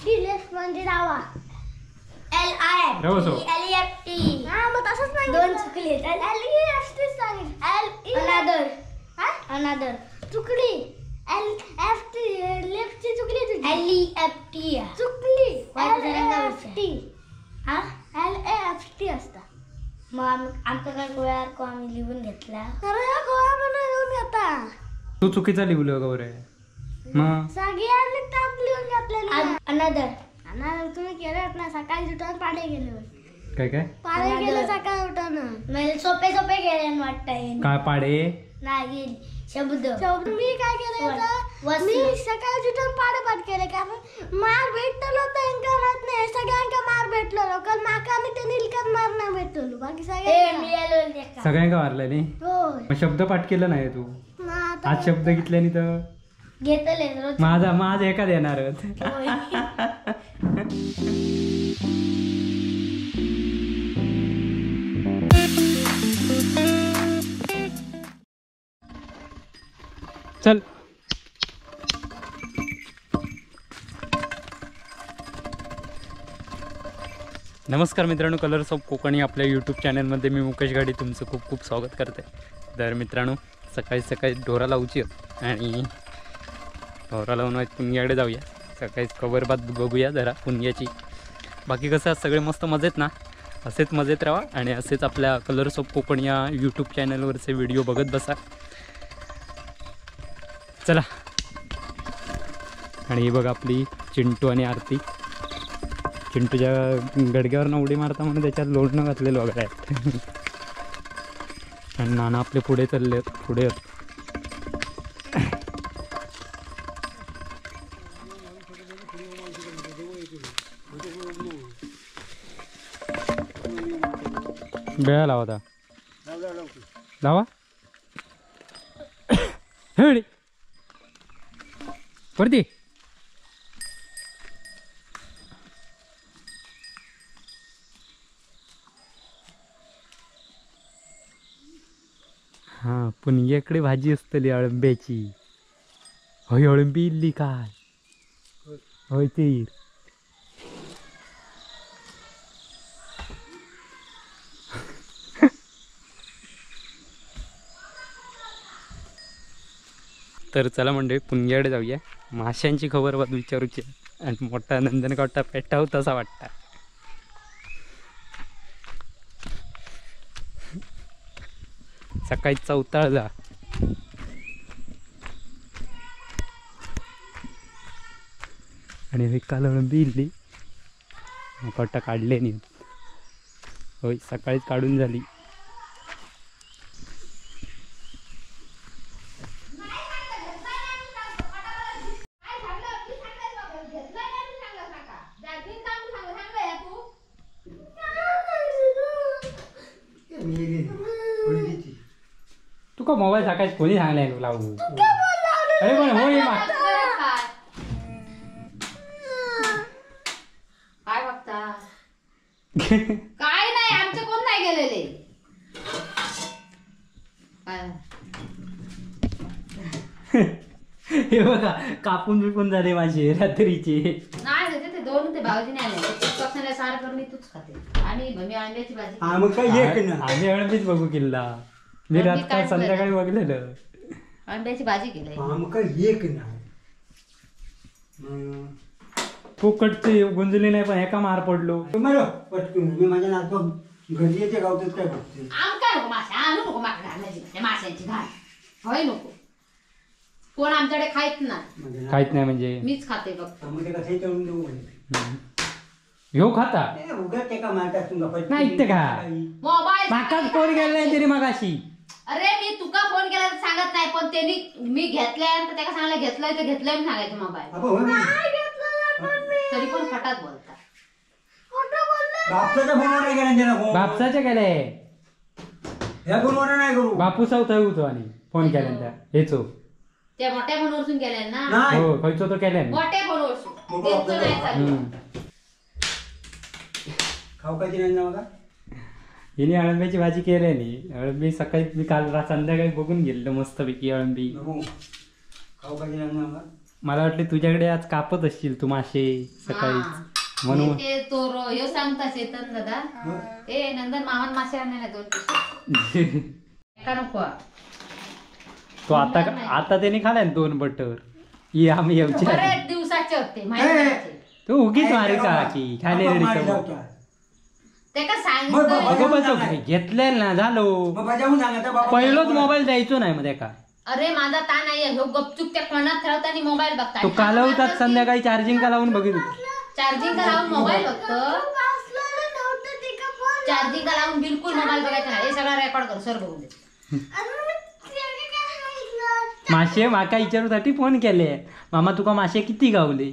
D left म्हणजे डावा. LIFT. हां मग तसंच नाही. दोन चुकले. LEFT सांगितलं. अनदर चुकली. LFT लेफ्टची चुकली तुझी. LEFT चुकली. LFT हां LAFT असता. मग आमचा काय गोळ्यावर को आम्ही लिहून घेतला. अरे गोळा पण लिहून घेता. तू चुकीचा लिहिलं का बरं? मग सगळ्यांनी ताप लिहून घेतलेला. अनदर तुम्ही केलं ना सकाळी उठून पाडे गेले. काय पाडे गेले सकाळी उठून. म्हणजे सोपे गेले वाटतंय. काय पाडे नाही शब्द मी काय केलं मी सकाळी उठून पाडे पाठ केले कारण मार भेटलो त्यांना माहित नाही. सगळ्यांका मार भेटलो कारण माका आणि ते नीलकंठ मार नाही भेटलो. बाकी सगळ्यांका मारलं नाही. मग शब्द पाठ केलं नाही तू. आज शब्द घेतल्याने तर घेतले माझा एका देणार. चल नमस्कार मित्रांनो, कलर्स ऑफ कोकणी आपल्या यूट्यूब चॅनलमध्ये मी मुकेश घाडी तुमचं खूप खूप स्वागत करते. तर मित्रांनो, सकाळी सकाळी ढोरा लावूची आणि ढोरा लावून पुण्याकडे जाऊया. सकाळीच खबरबात बघूया जरा पुण्याची. बाकी कसं सगळे मस्त मजेत ना. असेच मजेत राहा आणि असेच आपल्या कलर्स ऑफ कोकण या यूट्यूब चॅनलवरचे व्हिडिओ बघत बसा. चला. आणि ही बघा आपली चिंटू आणि आरती. चिंटूच्या गडग्यावर उडी मारता म्हणून त्याच्यात लोणं घातलेलं वगैरे आहेत. आणि नाना आपले पुढे चालले पुढे. बेळा लावा आता. लावा हेडी वरती. हां पुण्याकडे भाजी असतली अळंब्याची. होय अळंबी इल्ली काय होय ते. तर चला म्हणजे पुण्याकडे जाऊया. माशांची खबर बात विचारूची आणि मोठा नंदनकावटा पेटा होता असा वाटता. सकाळी चौताळ जा. आणि काल अळंबी इल्ली कट्टा काढले नाही. होय सकाळीच काढून झाली. तुका मोबाईल सकाळी कोणी सांगलाय लावू. अरे पण होय काय बघता. काय नाही आमचे कोण नाही गेलेले. हे बघा कापून बिपून झाले माझे रात्रीचे. नाही ते दोन ते भाऊजीने आले सार करून तूच खाते आणि मी अंड्याची भाजी. आम्ही अळंबीच बघू किल्ला. मी रात्री संध्याकाळी बघलेलं अंड्याची भाजी केली. फुकटची गुंजली नाही पण एका मार पडलो. मी माझ्या नातो घरी येते गावतात काय करते. काय नको मासे आणू नको माकडे घालायची माशांची घाल. होय नको कोण आमच्याकडे खायत नाही. खायत नाही म्हणजे मीच खाते फक्त. ह्यो खाता नाही इथे का मोबाईल माकाच कोण गेला नाही तरी मगाशी. अरे मी तुका फोन केला तर सांगत नाही पण त्यांनी मी घेतल्यानंतर त्याला सांगायला घेतलंय तर घेतलंय म्हणून सांगायचं मोबाईल. तरी पण फटात बोलतात. बापसाच्या गेले बापू चौथा होतो आणि फोन केल्यानंतर हेचो त्या मोठ्या फोनवरसून केल्या ना. हो खयचो तो केल्या मोठ्या फोनवरसून त्यांचं नाही चालू. खाऊ का दिलं ना. हिने अळंब्याची भाजी केली. अळंबी सकाळी मी काल संध्याकाळी बघून गेलो मस्तपैकी अळंबी. खाऊ का दिलं ना. मला वाटले तुझ्याकडे आज कापत असशील तू मासे सकाळी म्हणून ते तो ह्यो सांगता चेतन दादा ए नंतर मामान मासे आणले 2 पिशे एका नको तो आता त्याने खालाय 2 बटर ही आम्ही येऊची बरेच दिवसाचे होते माहिती तू उगीच मारे का की खाली ते का सांगितलं घेतलेलं ना झालो पहिलोच मोबाईल द्यायचो नाही मध्ये का अरे माझा ता नाही ह्यो गपचूप त्या कोणात ठेवताना मोबाईल बघता तो कालवतात संध्याकाळी चार्जिंग का लावून बघितलं चार्जिंग का लावून मोबाईल बघतो चार्जिंग का लावून बिलकुल मोबाईल बघायचा नाही हे सगळं रेकॉर्ड कर सर बघू दे मासे माका विचारूसाठी फोन केले मामा तुका मासे किती गावले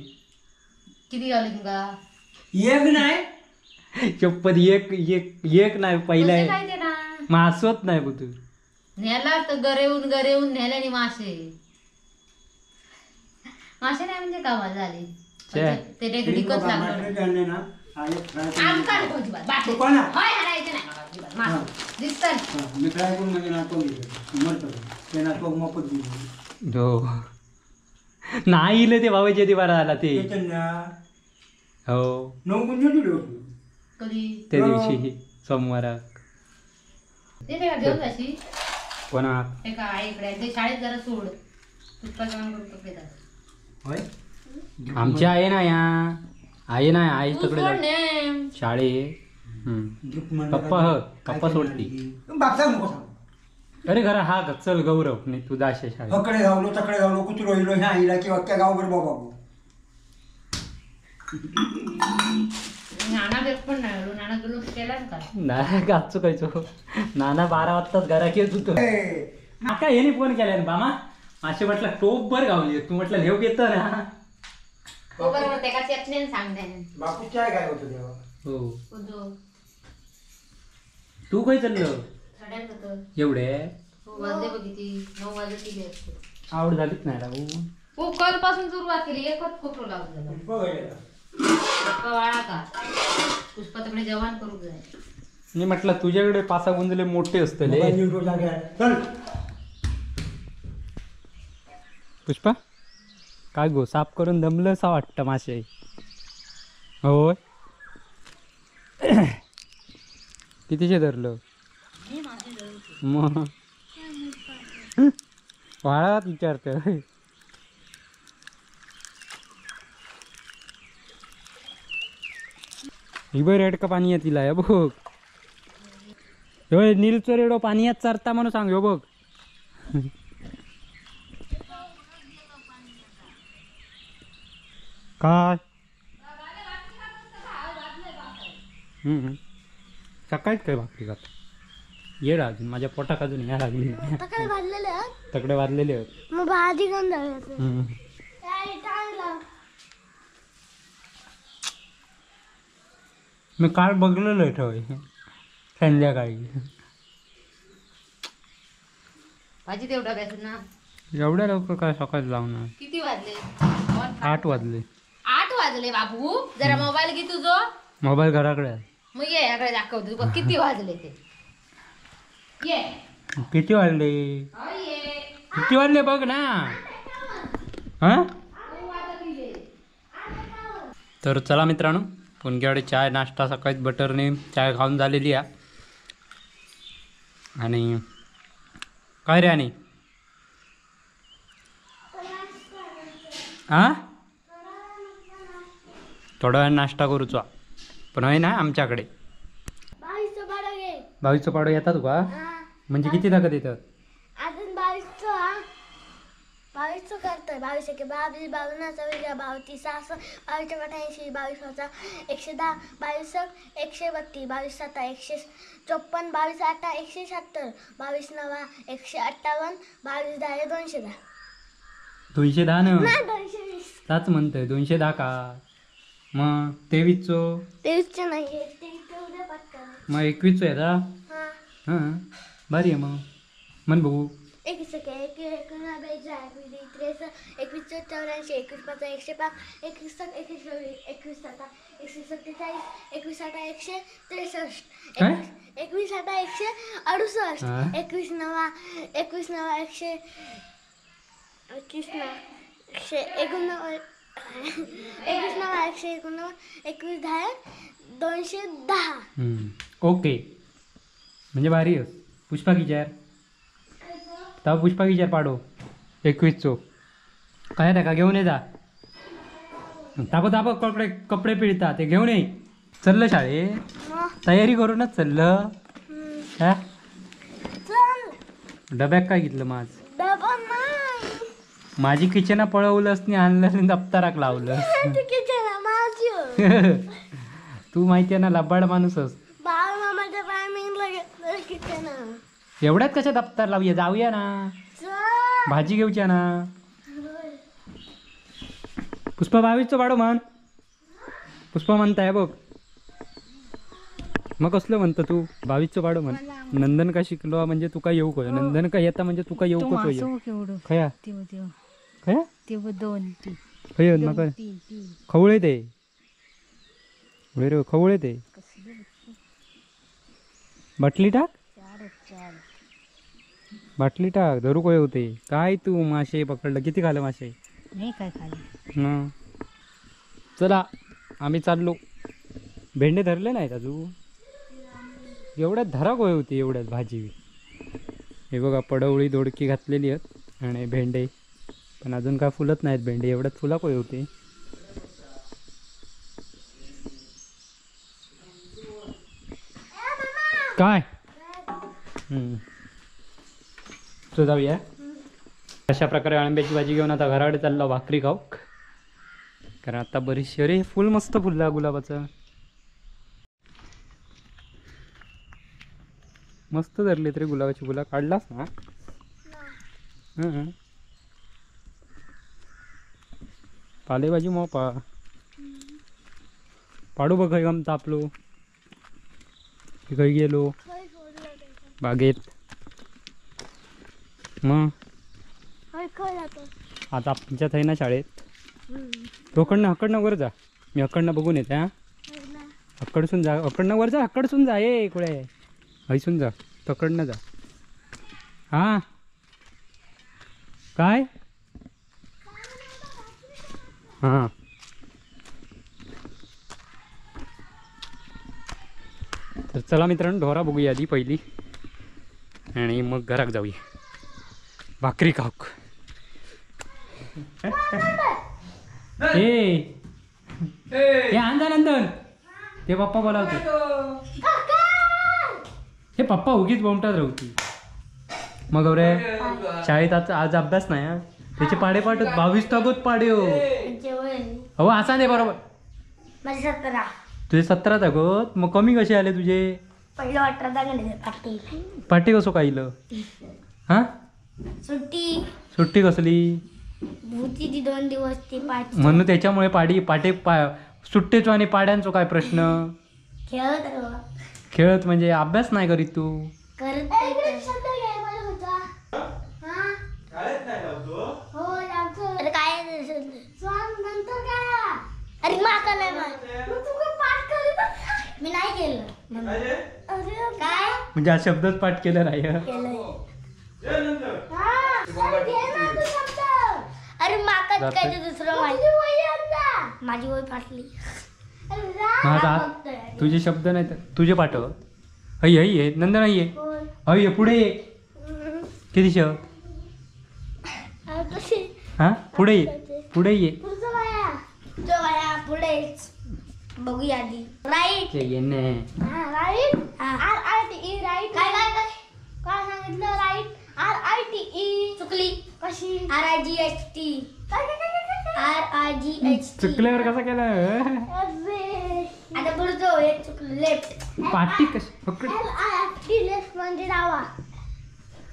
तुका एक नाही चप्पत एक नाही पहिला मासवत नाही बुतू नेला तर गरेऊन नेल्याने मासे नाही म्हणजे कामाला झाले ते डेकडीकच लागलं नाही इले ते भावाचे ते बारा आला ते हो कधी त्या दिवशी सोमवाराक कोणा इकडे ते शाळेत जरा सोड पुष्पा जेवण करतो आमची आहे ना या आहे ना आई तकडे शाळे कप्पा सोडती अरे घरा हा चल गौरव नाही तू दाशे शाळे तकडे गावलो कुत्रो इलो ह्या आईला किंवा त्या गावभर बाबा नाना पण नाही नाना तुला केला का नाही गाच चुकायचो नाना 12 वाजताच घरा येत होतो माका येणे फोन केलाय ना बामा मासे म्हटलं टोप बर गावली तू म्हटलं लेव घेत ना बरोबर ते का चटणी सांगते बापू काय होतं तेव्हा हो तू काय चाललं एवढे वाजले बघितली 9 वाजले केली असते आवड झालीच नाही राहू हो काल पासून सुरुवात केली एकच फोटो लावला वाळा का पुष्पा तिकडे जवान करू जाय मी म्हटलं तुझ्याकडे 5 गुंजले मोठे असतले पुष्पा काय गो साफ करून दमलं सा वाटतं मासे होय कितीचे धरलं मग वाळात विचारतं ही बरं रेड का पाणी येतील आहे बघ होय नीलचो रेडो पाण्यात चरता म्हणून सांग बघ काय सकाळीच काय भाकरी खात ये अजून माझ्या पोटात अजून या लागली तकडे वाजलेले आहेत मग भाजी घेऊन मी काल बघलेलं ठेव संध्याकाळी भाजी तेवढा घ्यायचं ना एवढ्या लवकर काय सकाळी लावणार किती वाजले 8 वाजले 8 वाजले बाबू जरा मोबाईल घे तुझो मोबाईल घराकडे आहे मग ये याकडे दाखवतो बघ किती वाजले ते ये किती वाजले किती वाजले बघ ना हा तर चला मित्रांनो पुणग्याकडे चाय नाश्ता सकाळी बटरने चाय खाऊन झालेली आहे आणि काय रे आणि हा थोडा वेळ नाश्ता करूचा पण आहे ना आमच्याकडे 22 पाडो येतात का म्हणजे किती ताकद येतात अजून 22 करतोय 22 22 52 22 22 88 22 110 22 132 22 7 154 22 8 170 22 9 158 22 10 210 210 ना 220 ताच म्हणतोय 210 का मग 23 नाही मग 21 येता हां बरी आहे मग म्हण बघू 21 21 84 21 5 105 21 7 21 7 147 21 8 163 21 8 168 21 9 121 9 121 9 189 21 10 210. ओके म्हणजे भारी आहे. पुष्पा विचार तेव्हा पुष्पा विचार पाडो 21 काय त्या का घेऊन ये जा. ताप कपडे पिळता ते घेऊन ये. चाललं शाळे तयारी करूनच चाललं. हा डब्यात काय घेतलं माझ डबा नाही माझी किचना पळवलंस नाही आणलं आणि दप्तराक लावलं. तू माहिती आहे ना लबाड माणूसच. बाळ मामाच्या टायमिंगला घेतलं किचन. एवढ्यात कशा दप्तर लावूया जाऊया ना भाजी घेऊच्या ना. पुष्पा 22 पाडो म्हण. पुष्पा म्हणताय बघ मग कसलं म्हणतं तू 22 पाडो म्हण. नंदन का शिकलो म्हणजे तुका येऊ को नंदन का येता म्हणजे तुका येऊ को खया खया खय नका खवळे ते रे खवळे ते बाटली टाक बाटली टाक धरू काय होते काय. तू मासे पकडलं किती खाल्लं मासे नाही काय खाल्लं. चला आम्ही चाललो. भेंडे धरले नाहीत अजून. एवढ्यात धरा गोय होती एवढ्यात भाजी. हे बघा पडवळी दोडकी घातलेली आहेत आणि भेंडे पण अजून काय फुलत नाहीत. भेंडे एवढ्यात फुला कोय होते. काय तो जाऊया. अशा प्रकारे आंब्याची भाजी घेऊन आता घराकडे चाललो भाकरी खाऊ. कारण आता बरीचशी अरे फुल मस्त फुलला गुलाबाचं मस्त धरले तरी गुलाबाची फुलं काढलास ना. पालेभाजी मोपा पाडू बघ गम तापलो काही गेलो बागेत. मग आता आमच्यात आहे ना शाळेत. तू हकडनं वर जा. मी हकडनं बघून येते. हा हकडसून जा हकडनं वर जा हकडसून जा. ये कुठे हैसून जा तकडनं जा. हा काय हां तर चला मित्रांनो ढोरा बघूया आधी पहिली आणि मग घरात जाऊया भाकरी खाऊक. हे आणजा नंदन ते पप्पा बोलावते. हे पप्पा उगीच बोमटात राहती. मग रे शाळेत आज अभ्यास नाही हा. त्याचे पाडे पाठवत 22 तागोत पाडे हो. हो असा नाही बरोबर. तुझे 17 तागोत मग कमी कसे आले तुझे. पहिलं 18 पाठी कसो कायलं. हा सुट्टी कसली भूती ती 2 दिवस ती पाठ म्हणून त्याच्यामुळे पाटे सुट्टेचो आणि पाड्यांचो काय प्रश्न. खेळत म्हणजे अभ्यास नाही करीत तू. मी नाही केलं म्हणजे हा शब्दच पाठ केला नाही. अरे माका काय दुसरं माझी वय फाटली. तुझे शब्द नाही तर तुझे पाठव. हई हई ये नंद नाही ये हई ये पुढे ये. किती शब्द हा पुढे ये पुढे ये. पुढे बघूया आधी. राईट राईट राईट काय काय काय काय सांगितलं. राईट RITE चुकली कशी. RIGHT RIGHT चुकल्यावर कसा केलं. आता पुढचं एक चुकलं. लेफ्ट पाठी कशी पकड. LIFT लेफ्ट म्हणजे डावा.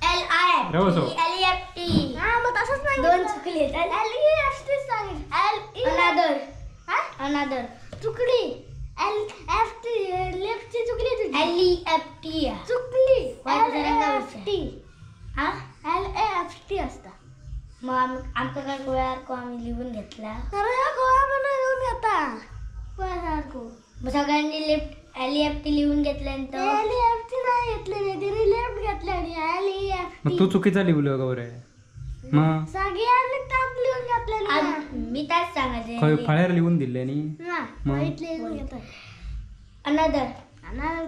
LIFT हा मग तसंच नाही. 2 चुकली. LEFT सांगितलं. अनदर चुकली. LFT लेफ्टची चुकली तुझी. LEFT चुकली. LAFT हा LAFT असता. मग आमचा काय गोळ्यासारखं आम्ही लिहून घेतला. गोळा पण लिहून घेता गोळ्यासारखं. मग सगळ्यांनी लेफ्ट LEFT लिहून घेतल्यानंतर LEFT नाही घेतलेली तिने लेफ्ट घेतल्याने LEFT. मग तू चुकीचा लिहलं गौरे. मग सगळ्यांनी टाप लिहून घेतलेली मी त्याच सांगायचे खय फळ्यार लिहून दिले नी अनादर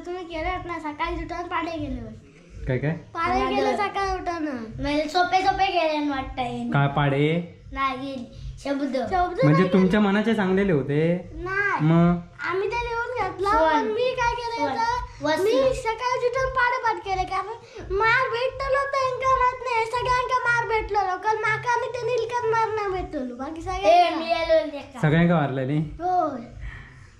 तुम्ही केलं ना सकाळी उठून पाडे गेले काय काय पाडे गेले सकाळी उठून सोपे सोपे गेले वाटतंय काय पाडे नाही शब्द म्हणजे तुमच्या मनाचे चांगलेले होते नाही मग आम्ही ते लिहून घेतला पण मी काय केलं होतं मी सकाळी उठून पाठ केले कारण मार भेटलो होतं इंका माहित नाही सगळ्यांका मार भेटलो कारण माका आणि ते नीलकत मार नाही भेटलो बाकी सगळ्यांका मारलं नी होय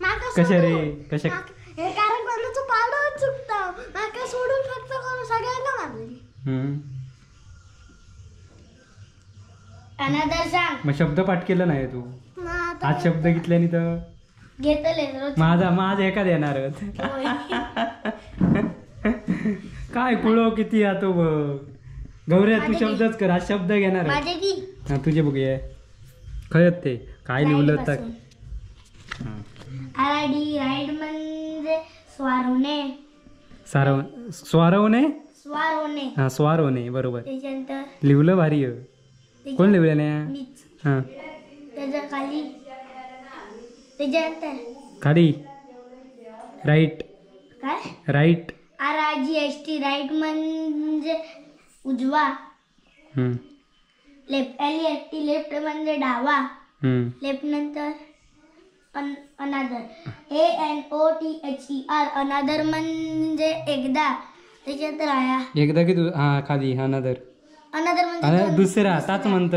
माका कशा रे कशा हे कारण कोणाचं पाडच चुकतं माका सोडून फक्त कोण सगळ्यांना मारले अनादर सांग मग शब्द पाठ केलं नाही तू आज शब्द घेतल्याने तर घेतले माझा एका देणारच काय कुळो किती तो बघ गौऱ्या तू शब्दच कर आज शब्द घेणार हा तुझे बघूया खयत ते काय लिहिलं तर राईड म्हणजे स्वारवणे स्वारवणे स्वारवणे हा स्वारवणे बरोबर त्याच्यानंतर लिहिलं भारी आहे कोण लिहिलं नाही हा त्याच्या खाली त्याच्यानंतर खाली राईट काय राईट RIGHT राईट म्हणजे उजवा लेफ्ट LEFT लेफ्ट म्हणजे डावा लेफ्ट नंतर अनादर ANOTHER अनादर म्हणजे एकदा त्याच्यानंतर आया एकदा की तू हा खाली अनादर म्हणजे दुसरा ताच म्हणत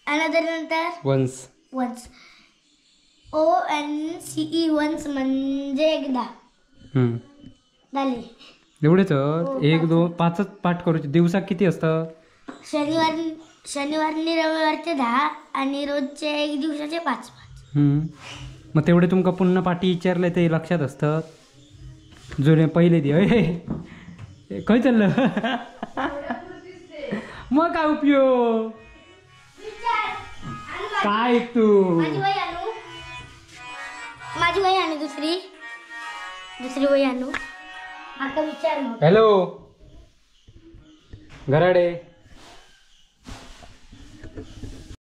अनादर नंतर वन्स ONCE वन्स म्हणजे एकदा झाले एवढेच 1 2 5च पाठ करूचे दिवसात किती असतं शनिवारी रविवारचे 10 आणि रोजचे 1 दिवसाचे 5 मग तेवढे तुमका पुन्हा पाठी विचारले ते लक्षात असतं जुने पहिले दे खय चाललं मग काय उपयोग काय तू माझी वही आणू दुसरी वही आणू आता विचार हॅलो घराडे